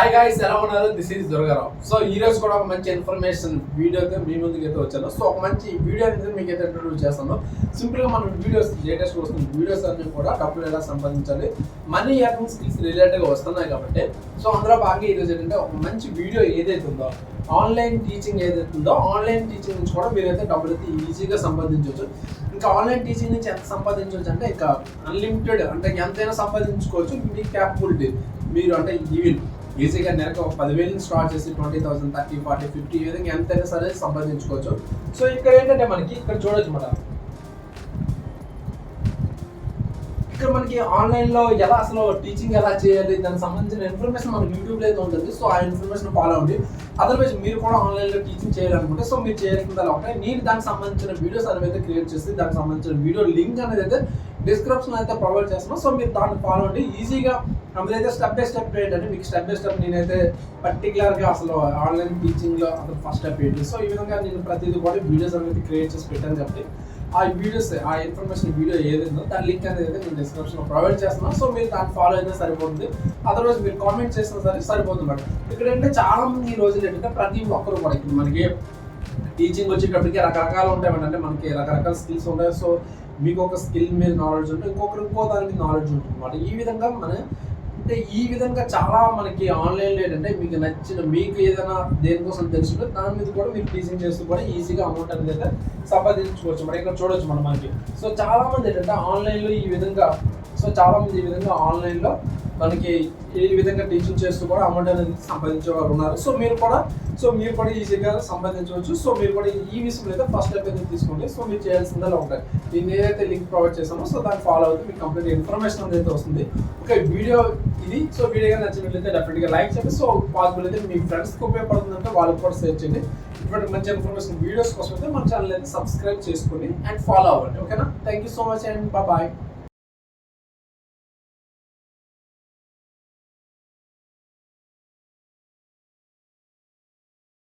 Hi guys, ఎలా ఉన్నారు? This is Durgarao. So ఈ రోజు కూడా ఒక మంచి ఇన్ఫర్మేషన్ వీడియోతో మీ ముందుకు అయితే వచ్చాను. సో ఒక మంచి వీడియో అనేది మీకు అయితే ఇంట్రొడ్యూస్ చేస్తాను. సింపుల్గా మనం వీడియోస్ లేటెస్ట్ వస్తుంది వీడియోస్ అన్ని కూడా డబ్బులు ఎలా సంపాదించాలి, మనీ ఎర్నింగ్ స్కిల్స్ రిలేటెడ్గా వస్తున్నాయి కాబట్టి సో అందులో భాగంగా ఈరోజు ఏంటంటే ఒక మంచి వీడియో ఏదైతే ఉందో ఆన్లైన్ టీచింగ్ ఏదైతే ఉందో ఆన్లైన్ టీచింగ్ నుంచి కూడా మీరైతే డబ్బులు అయితే ఈజీగా సంపాదించవచ్చు. ఇంకా ఆన్లైన్ టీచింగ్ నుంచి ఎంత సంపాదించవచ్చు అంటే ఇంకా అన్లిమిటెడ్, అంటే ఎంతైనా సంపాదించుకోవచ్చు. మీ క్యాపబిలిటీ మీరు అంటే ఈజీగా నెలకు 10,000 స్టార్ట్ చేసి 20,000, 30, 40, 50 ఈ విధంగా ఎంతైనా సరే సంపాదించుకోవచ్చు. సో ఇక్కడ ఏంటంటే మనకి ఇక్కడ చూడొచ్చు ఇక్కడ మనకి ఆన్లైన్లో ఎలా అసలు టీచింగ్ ఎలా చేయాలి దానికి సంబంధించిన ఇన్ఫర్మేషన్ మనకి యూట్యూబ్లో అయితే ఉంటుంది. సో ఆ ఇన్ఫర్మేషన్ ఫాలో అవ్వండి. అదర్వైజ్ మీరు కూడా ఆన్లైన్లో టీచింగ్ చేయాలనుకుంటే సో మీరు చేయాల్సింది అలా ఉంటాయి. నేను దానికి సంబంధించిన వీడియోస్ అనేది అయితే క్రియేట్ చేసి దానికి సంబంధించిన వీడియో లింక్ అనేది అయితే డిస్క్రిప్షన్ అయితే ప్రొవైడ్ చేస్తున్నాను. సో మీరు దాన్ని ఫాలో అవ్వండి. ఈజీగా అందులో స్టెప్ బై స్టెప్ ఏంటంటే మీకు స్టెప్ బై స్టెప్ నేనైతే పర్టికులర్గా అసలు ఆన్లైన్ టీచింగ్లో అసలు ఫస్ట్ స్టెప్ ఏంటి, సో ఈ విధంగా నేను ప్రతిదీ కూడా వీడియోస్ అనేది క్రియేట్ చేసి పెట్టాను కాబట్టి ఆ వీడియోస్ ఆ ఇన్ఫర్మేషన్ వీడియో ఏదైందో దాని లింక్ అనేది అయితే నేను డిస్క్రిప్షన్లో ప్రొవైడ్ చేస్తున్నాను. సో మీరు దాన్ని ఫాలో అయితే సరిపోతుంది. అదర్వైజ్ మీరు కామెంట్ చేసినా సరే సరిపోతుంది. ఇక్కడ ఏంటంటే చాలా మంది ఈ రోజులు ఏంటంటే ప్రతి ఒక్కరు కూడా ఇప్పుడు మనకి టీచింగ్ వచ్చేటప్పటికి రకరకాలు ఉంటాయి. అంటే మనకి రకరకాల స్కిల్స్ ఉంటాయి. సో మీకు ఒక స్కిల్ మీద నాలెడ్జ్ ఉంటుంది, ఇంకో దాని మీద నాలెడ్జ్ ఉంటుంది అన్నమాట. ఈ విధంగా అంటే ఈ విధంగా చాలా మనకి ఆన్లైన్లో ఏంటంటే మీకు నచ్చిన మీకు ఏదైనా దేనికోసం తెలుసుంటే దాని మీద కూడా మీరు టీచింగ్ చేస్తూ కూడా ఈజీగా అమౌంట్ అనేది అయితే సంపాదించుకోవచ్చు. మరి ఇక్కడ చూడొచ్చు మనకి. సో చాలా మంది ఏంటంటే ఆన్లైన్లో ఈ విధంగా ఆన్లైన్లో మనకి ఈ విధంగా టీచింగ్ చేస్తూ కూడా అమౌంట్ అనేది సంపాదించే వాళ్ళు ఉన్నారు. సో మీరు కూడా ఈజీగా సంపాదించవచ్చు. సో మీరు కూడా ఈ విషయంలో అయితే ఫస్ట్ స్టెప్ అయితే తీసుకోండి. సో మీరు చేయాల్సిందలా ఉంటాయి. నేను ఏదైతే లింక్ ప్రొవైడ్ చేస్తామో సో దాన్ని ఫాలో అవుతుంది మీకు కంప్లీట్ ఇన్ఫర్మేషన్ అనేది వస్తుంది. ఓకే, వీడియో ఇది. సో వీడియో నచ్చినట్లయితే డెఫినెట్గా లైక్ చేయండి. సో పాసిబుల్ అయితే మీ ఫ్రెండ్స్కి ఉపయోగపడుతుందంటే వాళ్ళకి కూడా షేర్ చేయండి. ఇటువంటి మంచి ఇన్ఫర్మేషన్ వీడియోస్ కోసం అయితే మన ఛానల్ అయితే సబ్స్క్రైబ్ చేసుకోండి అండ్ ఫాలో అవ్వండి. ఓకేనా? Thank you so much and bye.